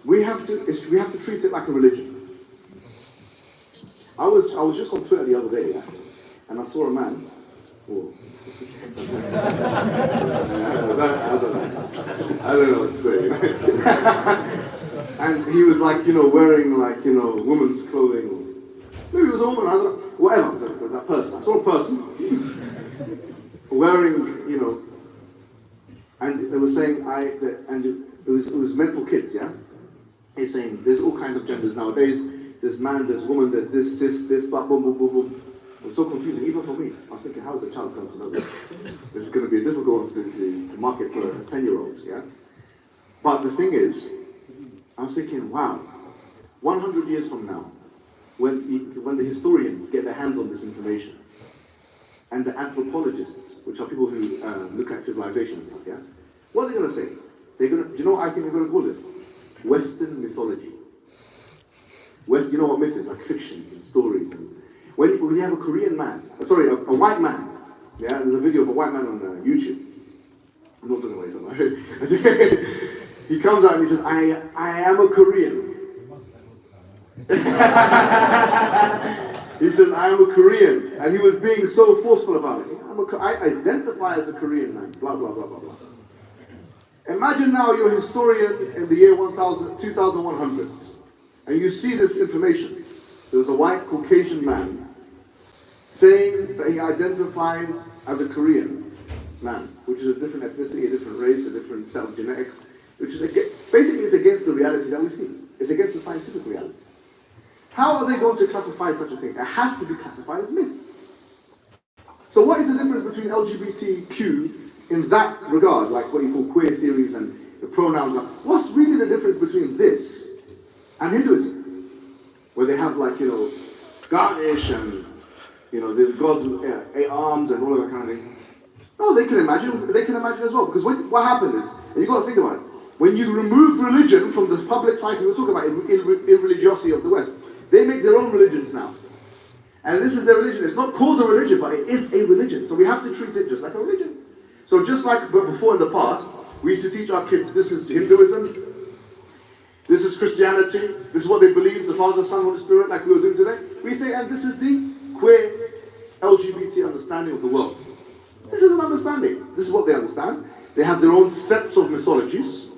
we have to treat it like a religion. I was just on Twitter the other day, yeah, and I saw a man. Oh. I don't know what to say. And he was like, wearing like, women's clothing. Or maybe it was a woman, I don't know. Whatever, that person. I saw a person wearing, and it was saying, it was meant for kids, yeah? He's saying, there's all kinds of genders nowadays. There's man, there's woman, there's this, cis, this, boom, boom, boom, boom. It was so confusing, even for me. I was thinking, how is a child going to know this? This is going to be a difficult one to market to a 10-year-old, yeah? But the thing is, I was thinking, wow, 100 years from now, when the historians get their hands on this information, and the anthropologists, which are people who look at civilization and stuff, yeah? What are they going to say? Do you know what I think they're going to call this? Western mythology. You know what myth is? Like fictions and stories. And when you have a Korean man, a white man, yeah? There's a video of a white man on YouTube. I'm not talking about it somewhere. He comes out and he says, I am a Korean. He says, I am a Korean. And he was being so forceful about it. I identify as a Korean man, blah, blah, blah, blah, blah. Imagine now you're a historian in the year 2100, and you see this information. There's a white Caucasian man saying that he identifies as a Korean man, which is a different ethnicity, a different race, a different set of genetics, which is basically is against the reality that we see. It's against the scientific reality. How are they going to classify such a thing? It has to be classified as myth. So what is the difference between LGBTQ in that regard, like what you call queer theories and the pronouns? What's really the difference between this and Hinduism? Where they have like, Ganesh and, the god with 8 arms and all of that kind of thing. No, they can imagine as well. Because what happened is, and you've got to think about it, when you remove religion from the public cycle, we're talking about irreligiosity of the West, they make their own religions now. And this is their religion. It's not called a religion, but it is a religion. So we have to treat it just like a religion. So just like before in the past, we used to teach our kids, this is Hinduism, this is Christianity, this is what they believe, the Father, Son, Holy Spirit, like we were doing today. We say, and this is the queer LGBT understanding of the world. This is an understanding. This is what they understand. They have their own sets of mythologies,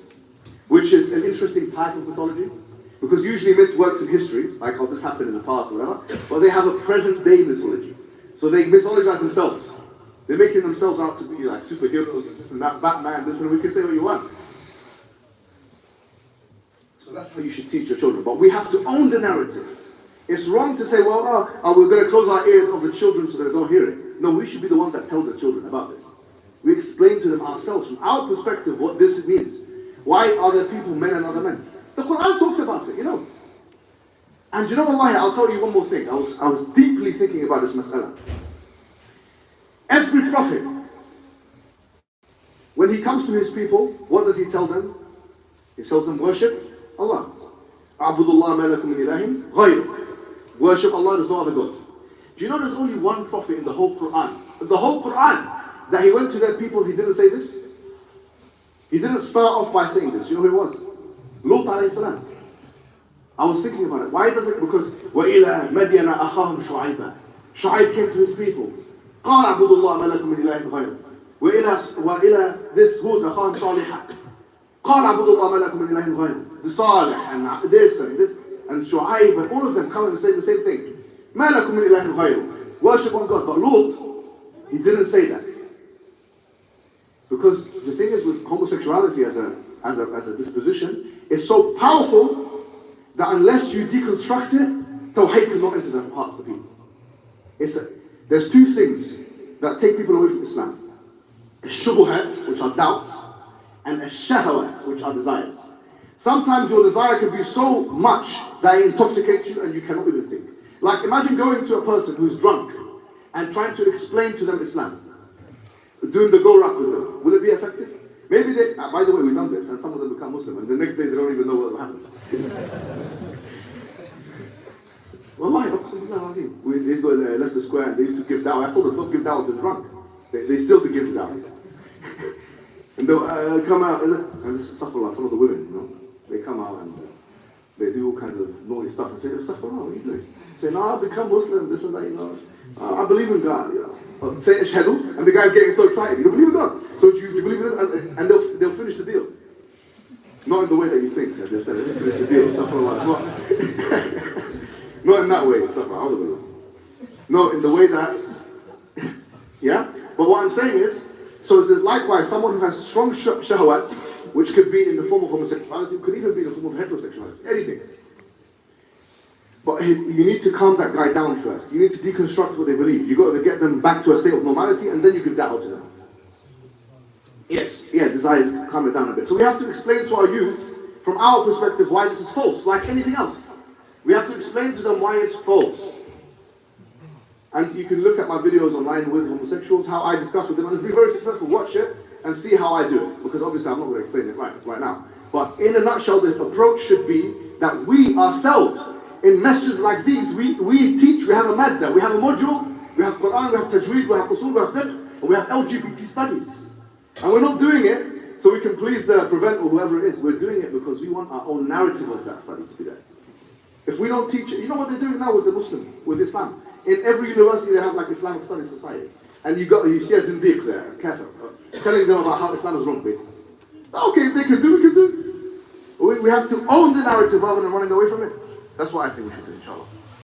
which is an interesting type of mythology. Because usually myth works in history, like how this happened in the past or whatever, but they have a present day mythology. So they mythologize themselves. They're making themselves out to be like superheroes and this and that, Batman, this and we can say what you want. So that's how you should teach your children. But we have to own the narrative. It's wrong to say, well, we're going to close our ears of the children so they don't hear it. No, we should be the ones that tell the children about this. We explain to them ourselves, from our perspective, what this means. Why are there people, men and other men? The Quran talks about it, And wallahi, I'll tell you one more thing. I was deeply thinking about this mas'ala. Every prophet, when he comes to his people, what does he tell them? He tells them, worship Allah. A'budullah ma lakum min ilahin ghayruh. Worship Allah, there's no other God. Do you know there's only one prophet in the whole Quran? The whole Quran, that he went to their people, he didn't say this? He didn't start off by saying this. You know who it was? Luton alayhi salam. I was thinking about it. Why does it? Because وَإِلَى مَدْيَنَ أَخَاهُمْ شُعَيْبًا. Shu'aib came to his people. قَالَ اعْبُدُوا اللَّهَ مَا لَكُم مِّنْ إِلَٰهٍ غَيْرُهُ. وإلى this Hud أخاهم صالحا. قَالَ اعْبُدُوا اللَّهَ مَا لَكُم مِّنْ إِلَٰهٍ غَيْرُهُ. The Salih and this and Shu'aib and all of them come and say the same thing. مَا لَكُم مِّنْ إِلَٰهٍ غَيْرُهُ. Worship on God. But Lut, he didn't say that. Because the thing is with homosexuality as a disposition, it's so powerful that unless you deconstruct it, Tawheed cannot enter the hearts of the people. There's two things that take people away from Islam. Shubuhat, which are doubts, and shahawat, which are desires. Sometimes your desire can be so much that it intoxicates you and you cannot even think. Like imagine going to a person who's drunk and trying to explain to them Islam. Doing the go-rap with them. Will it be effective? Maybe they, by the way, we've done this, and some of them become Muslim, and the next day they don't even know what happens. Wallahi, we used to go to Leicester Square, and they used to give dawah. I told them, don't give dawah to the drunk. They still give dawah. And they'll come out, and this is some of the women, they come out and they do all kinds of naughty stuff and say, "Stuff, what are you doing?" Say, "No, I've become Muslim, this and that, you know. I believe in God, you know." Or say Ashhadu, and the guy's getting so excited. You don't believe in God, so do you believe in this? And they'll finish the deal. Not in the way that you think. As they said, they'll finish the deal. Stuff like that. Not in that way. Stuff like that. No, in the way that, yeah. But what I'm saying is, so likewise, someone who has strong shahwat, which could be in the form of homosexuality, could even be in the form of heterosexuality, anything. But you need to calm that guy down first. You need to deconstruct what they believe. You've got to get them back to a state of normality, and then you give da'wah to them. Yes, yeah, desires calm it down a bit. So we have to explain to our youth, from our perspective, why this is false, like anything else. We have to explain to them why it's false. And you can look at my videos online with homosexuals, how I discuss with them, and it's been very successful. Watch it and see how I do it, because obviously I'm not going to explain it right now. But in a nutshell, the approach should be that we ourselves, in messages like these, we teach, we have a madda, we have a module, we have Quran, we have tajweed, we have usul, we have fiqh, and we have LGBT studies. And we're not doing it so we can please the prevent or whoever it is. We're doing it because we want our own narrative of that study to be there. If we don't teach it, you know what they're doing now with the Muslim, with Islam? In every university they have like Islamic Studies Society. And you see a zindiq there, kafir, telling them about how Islam is wrong, basically. Okay, if they can do, we can do. We have to own the narrative rather than running away from it. That's what I think we should do, inshallah.